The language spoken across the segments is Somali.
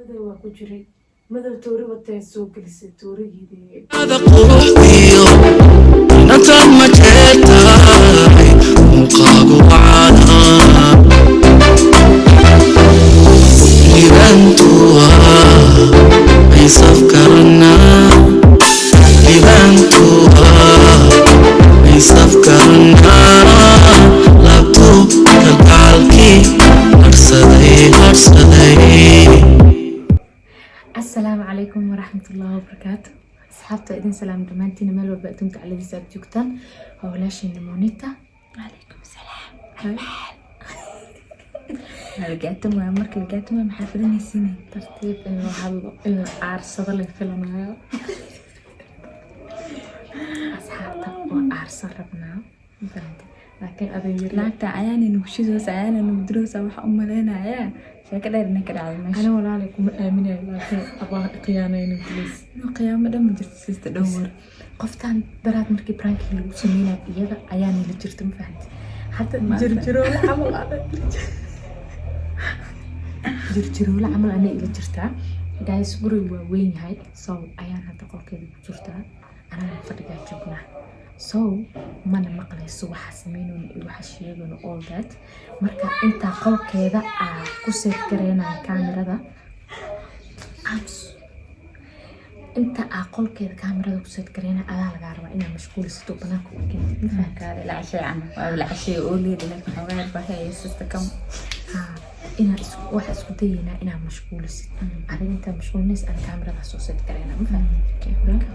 madow waa ku jiray madow toori watay soo gelisay toorigeedii هذا قروحي أنت ما جيتاي مقابو على لبنتوا ما يسفكرنا لبنتوا ما يسفكرنا لابتو كالكالكي هرسدي السلام عليكم ورحمة الله وبركاته أصحابتا إذن سلام دمانتين مال وبأتونك على ذات جوكتان وولاشي نمونيتا عليكم السلام رجعتم وعمرك رجعتم محافلين يسيني ترتيب إنه هلو إنه عارصة اللي فيلمها أصحابتا وعارصة ربنا لكن أبي lacagta ayaan nugshidoos ayaan nugdroos waxa u maleynaya sheeka dheer ninka dhacay meesha أنا ولا عليكم آمنة لكن أبغى قيانين بليز qiyaamo dhan ma jirto siista dhowr qoftaan daraad markii pranki lagu sameynay iyada ayaana la jirta ma fahanti hadda jirjiroola camal ana ila jirtaa guys guriga waa weyn yahay so ayaan hadda qolkeeda ku jirtaa anana fadhigaa joognaa so mana maqlayso waxa sameynayno iyo waxa sheegayno all that marka inta qolkeeda ku seet gareynaa kaamirada inta qolkeeda kaamirada ku seet gareynaa adaa laga rabaa inaad mashquulisato banaanka u keentid ma fahankaada la cashay ama la cashay oo leedahay xogaa baahay sista kam inaad waxa isku dayeynaa inaad mashquulisid adiga inta mashquulinaysa aan kaamirada soo seet gareynaa ma fahankaada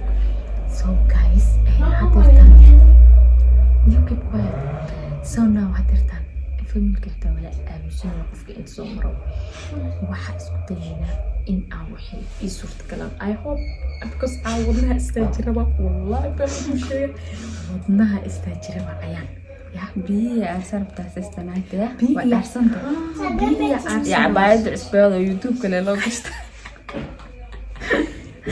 so guys you keep quiet so now hadirtaan familka xitaa wala aamusanaya qofka inta soo maro waxa isku dayeynaa in aan wixii ii suurtagalaan I hope because aan wadnaha istaajiraba wallahi baan ku sheegay wadnaha istaajiraba ayaan biya asarta sistanaanta biya arsanta biya ya baad isbeelo youtube kale loo gasta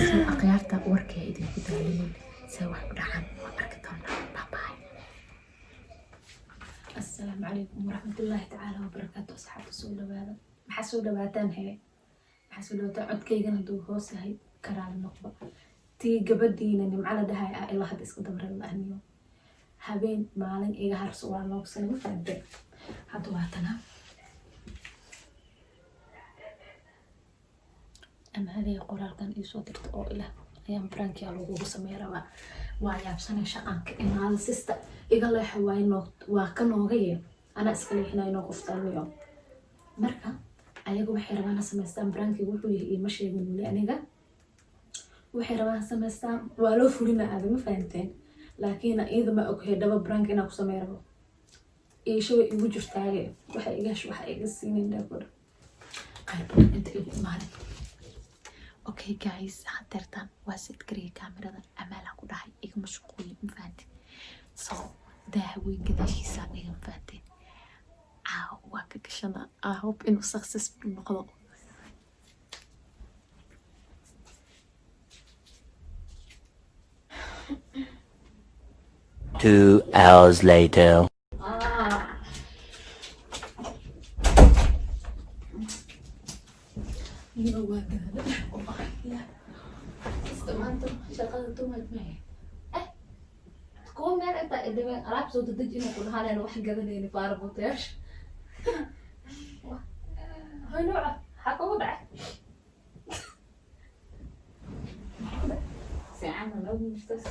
so aqyaarta warkay idinku daalinin say wax u dhacan waa arki doonaa bye bye السلام عليكم ورحمة الله تعالى وبركاته أصحاب سو دوادا محسو دواتان هي محسو دواتان عد كيغانا دو هوس هاي كرال نقبة تي قبدينا نمعنا دهاي إلا حد اسكو دمر الله نيو هابين مالين إيغا هرسو وانوك سنة مفادة هاتو هاتنا أما هذه قرار كان إيسو ترت أو إله أيام برانكي ألوغو سميرا وعيابساني شاقانك إن هذا سيستا iga leexa waa ka noogaya ana iska leexinaa inoo qoftaaniyo marka ayagu waxay rabaan samaystaan branki wuxuu yahay ma sheegin wali aniga waxay rabaan samaystaan waa loo fulina aad ma fahanteen laakiin iyada ma oghay daba brank inaa ku sameeyro iisho way igu jirtaaye waxa iga siineen dhaafur qayb inta igu maarin okay guys hadartan waa set gareey kaamirada amaala ku dhahay iga mashquul ma fahanteen so داوين كذا شي ساقي فاتين واكك شنا I hope إنه successful نقضه 2 hours later. استمعتم شغلتم معي كون مال انت ادبان العاب صوت الدجين وكل هذا انا واحد قبلني فارغ وطيش هاي نوعه حق وضعه ساعة لو مستس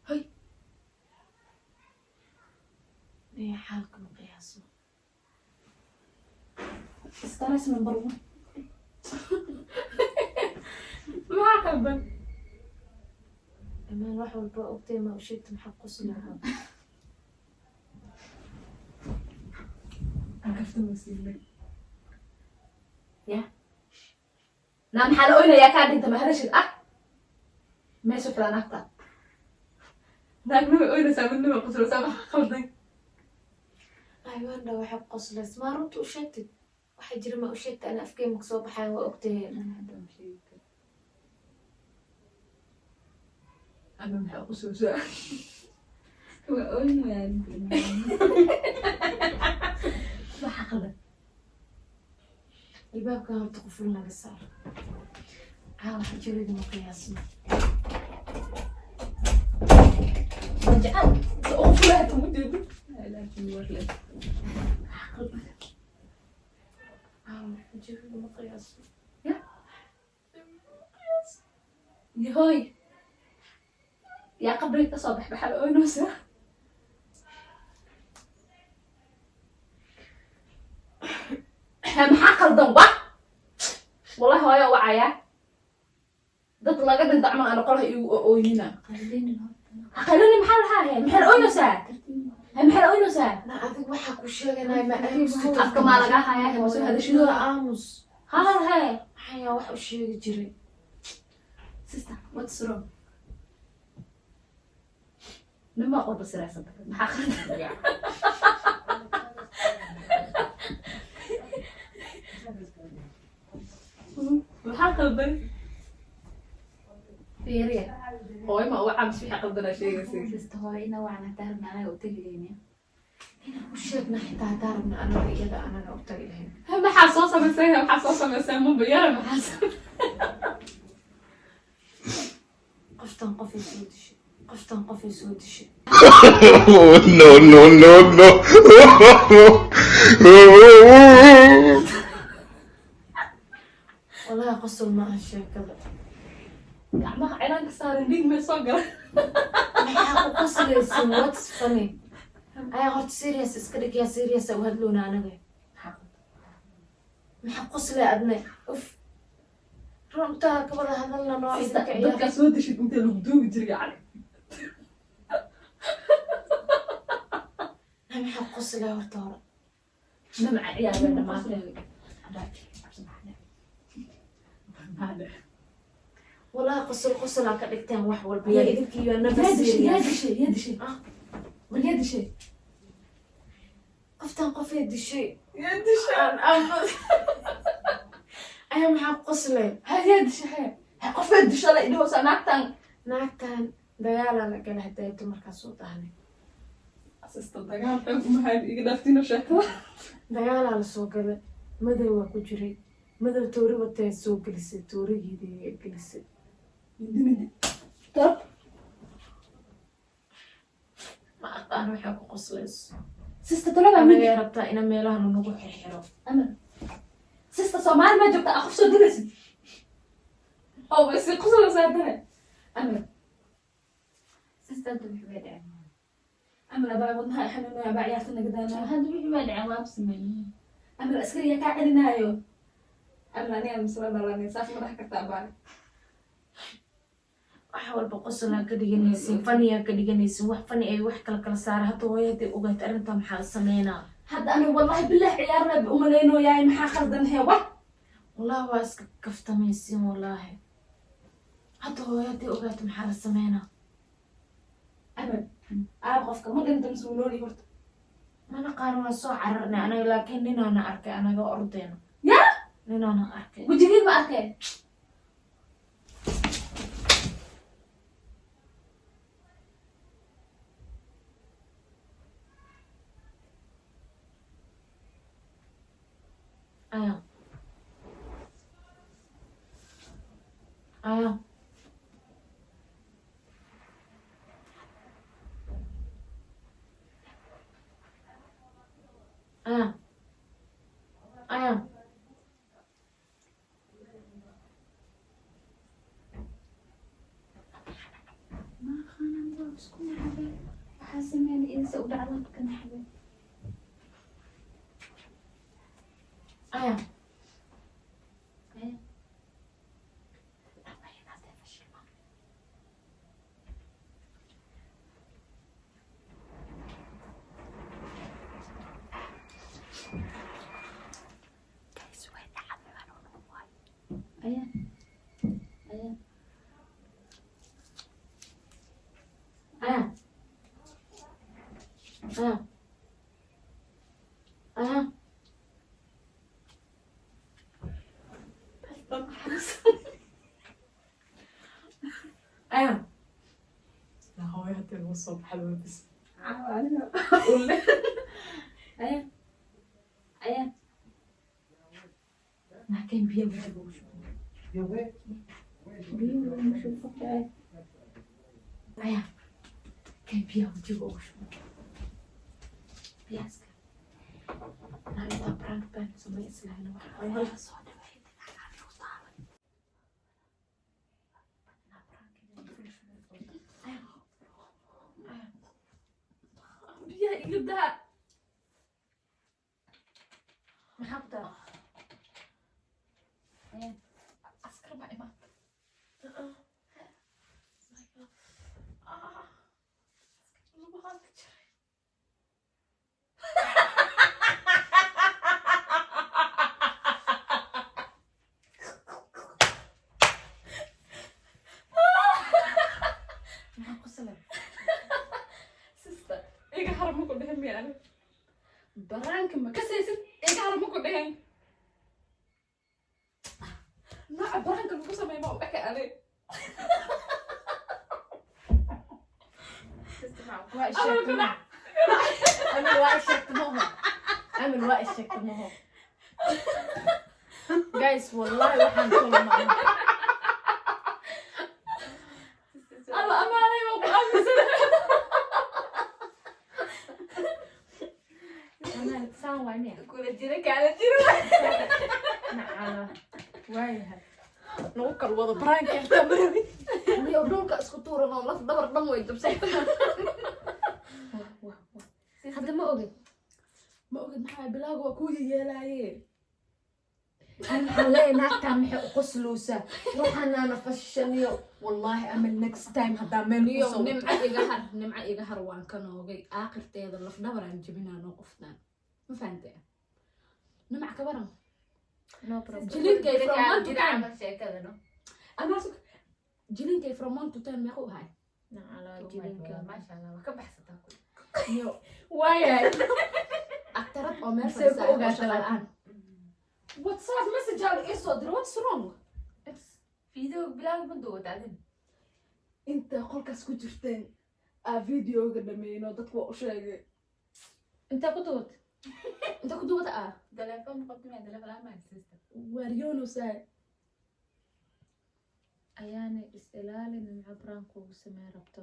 هاي ايه حالكم قياسو استرس نمبر 1 ما قلبك أمان واحد والبا أبتي ما وشيت محقوس لها عرفت المسيلة يا نعم حلقونا يا كاد انت ما هرش ما يسوف لا نقطع نعم نقول سامن ما قصر سامح خلدك أيوة أنا واحد قصلت ما رمت وشتت واحد جري ما وشت أنا أفكي مكسوب حي وأبتي أنا محق سوسة وأقول يعني ما حقلك الباب كان تقفلنا قصار عاو حجري مقياسنا رجعت أقفلها تمدد لكن ورلت عاو حجري مقياسنا يهوي يا قبري تصبح بحال أونوسة maxaa qaldan wa wallahi hooyo wacaya dad laga dhinta camal aan qolaha igu ooynina qalini maxaa lahaa maxaa ooynaysaa maxaa ooynaysaa na adig waxa ku sheeganay ma afka ma laga hayaa ma soo hadashido aamus haa haa maxaa wax u sheegi jiray sister what's wrong nima qodba siraysan maxaa qaldan maxaa qaldan fiiriya hooyo ma u camis wixii qaldanaa sheegaysay sista hooyo ina wacna daarna anaga u tegi leyna inaan ku sheegna xitaa daarabna anaga iyada anaga u tagi lahayn maxaa soo samaysay maxaa soo samaysay maba yara maxaa qoftan qofay soo dishay qoftan qofay soo dishay no, no, no, no. wallahi qosol ma aha sheekada gacmaha cilaanka saaran dhiig may soo galay maxaa ku qoslaysin what's funny ayaa horta serious iska dhigaya serious u hadlowna anaga maxaa qoslay adne uf runta ka wada hadalna noo idinka ciyaar dadkaa soo deshid inta lagu duugi jiray cali maxaa qoslay horta hore namaca ciyaareen dhamaatee wallahi qosol qosolaa ka dhigteen wax walba yaa idinkii yaa naba serious yaa dishay war yaa dishay qoftan qofay dishay yaa dishay ayaa maxaa qoslay yaa dishay qofay disho la idhowsa naagtan naagtan dagaalaa la gala hadayto markaas u dahnay asista dagaalkan kumahaad iga dhaaftino sheekada dagaalaa la soo galay madow waa ku jiray madow toori watay soo gelisay toorigeedii gelisay tab ma aqaan waxaa ku qoslayso sista talaba anagay rabtaa ina meelaha nagu xirxiro amal sista Soomaali ma joogta aqof soo diraysid oo bas qosla saadane amal sista inta wixii bay dhaceen amal abaa wadnaha xanuunaya abaa ciyaarta nagadaana hadda wixii bay dhaceen waa sameeyeen amal askariya kaa celinaayo amal aniga masala dhalanay saas madax kartaa baa wax walba qosolaa ka dhiganaysin faniyaa ka dhiganaysin wax fani ay wax kala kala saara hadda hooyo hadday ogaata arrintaa maxaa sameynaa hadda aniga wallahi billaah ciyaarna umaleynoyaay maxaa khaldan hee wax wallahi waa iska kaftamaysin wallaahi hadda hooyo hadday ogaata maxaa la sameynaa amal aab qofka ma dhinta mas-uulooli horta mana qaar waa soo cararnay anaga laakiin ninaana arkay anaga ordeyno yaa ninaana arkay wajigiin ma arkeen ayaa ayaa ayaa ayaa ما خانا الله اسكن حبيب وحاسمين إنسى ودعنا بكنا حبيب ayaa أيا أيا ayaa ayaa ayaa ayaa la hooyo hadda lagu soo baxay bis أيا أيا laakiin biyo wajiga ugu shubo aya kan biyo wajiga ugu shubo biyaaska inta prank baan samay islaana waxa soo dhaweeyay dinaca ustaaban biyo igda maxabta askar ma iman baraanka ma ka saysid iga harma ku dhahayn nooca baraanka lagu sameeyo ma u eka ane أمل واشك مو guys والله waxaan ku lumaa alla amaanay ma ku aaminsan أنا سان وين kula jira kala jira نعم وايها lagu kal wada baraanka inta marabi niyo dhulka isku tuuran oo laf dabar dhan way dabsatay هذا ما أقول ma ogid maxaa bilaagu waa ku yeelaayeen أنا حلي نعتها محي قسلوسة روحنا أنا فشنيو والله أمل next time هذا من niyo قصو nimca iga har waan ka noogay aakhirteeda laf dhabar aan jabinaa noo qoftaan ma fahantay nimca ka waran no problem jilinkay from one to ten sheekada no amaasuk jilinkay from one to ten meeqa u hay على جيلك maasha Allah waa ka baxsataa ku niyo وايها aktarad oo meel Say ku fadhisaa oo ogaata shaqo la'aan whatsapp message aan ii soo diray what's wrong video bilaag ma duwata adin inta qolkaas ku jirteen aa videoga dhameyno dadku waa u sheegay أنت قدوت inta ku duwata ah telefoon qofkina telefoon ama sister waaryoonu saay أياني استلالي من عبرانكو وسمي ربطو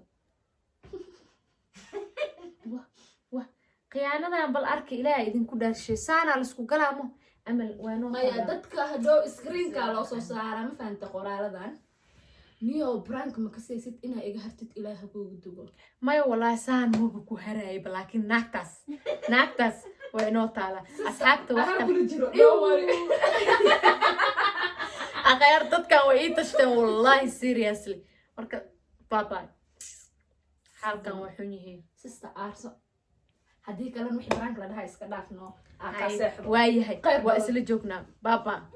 واه قيانة بل أركي إلهي إذن كده الشي سانا لسكو قلامو أمل وينو maya dadka hadhow screenka loo soo saara ma fahanta qoraaladan niyo brank ma kasaysid inaa iga hartid ilaaha kuugu dugo مايا والله سان مو بكو هرايب لكن ناكتاس وينو تالا أصحابت anaa واحدة kula jiro don't worry أغير ضدك وإيتشتن والله seriously مركا باي حالكا وحونيه sister aarso haddii kalena wixii brank la dhahay iska dhaafno aa ka seexdo وايهي خير وإسلي جوكنا بابا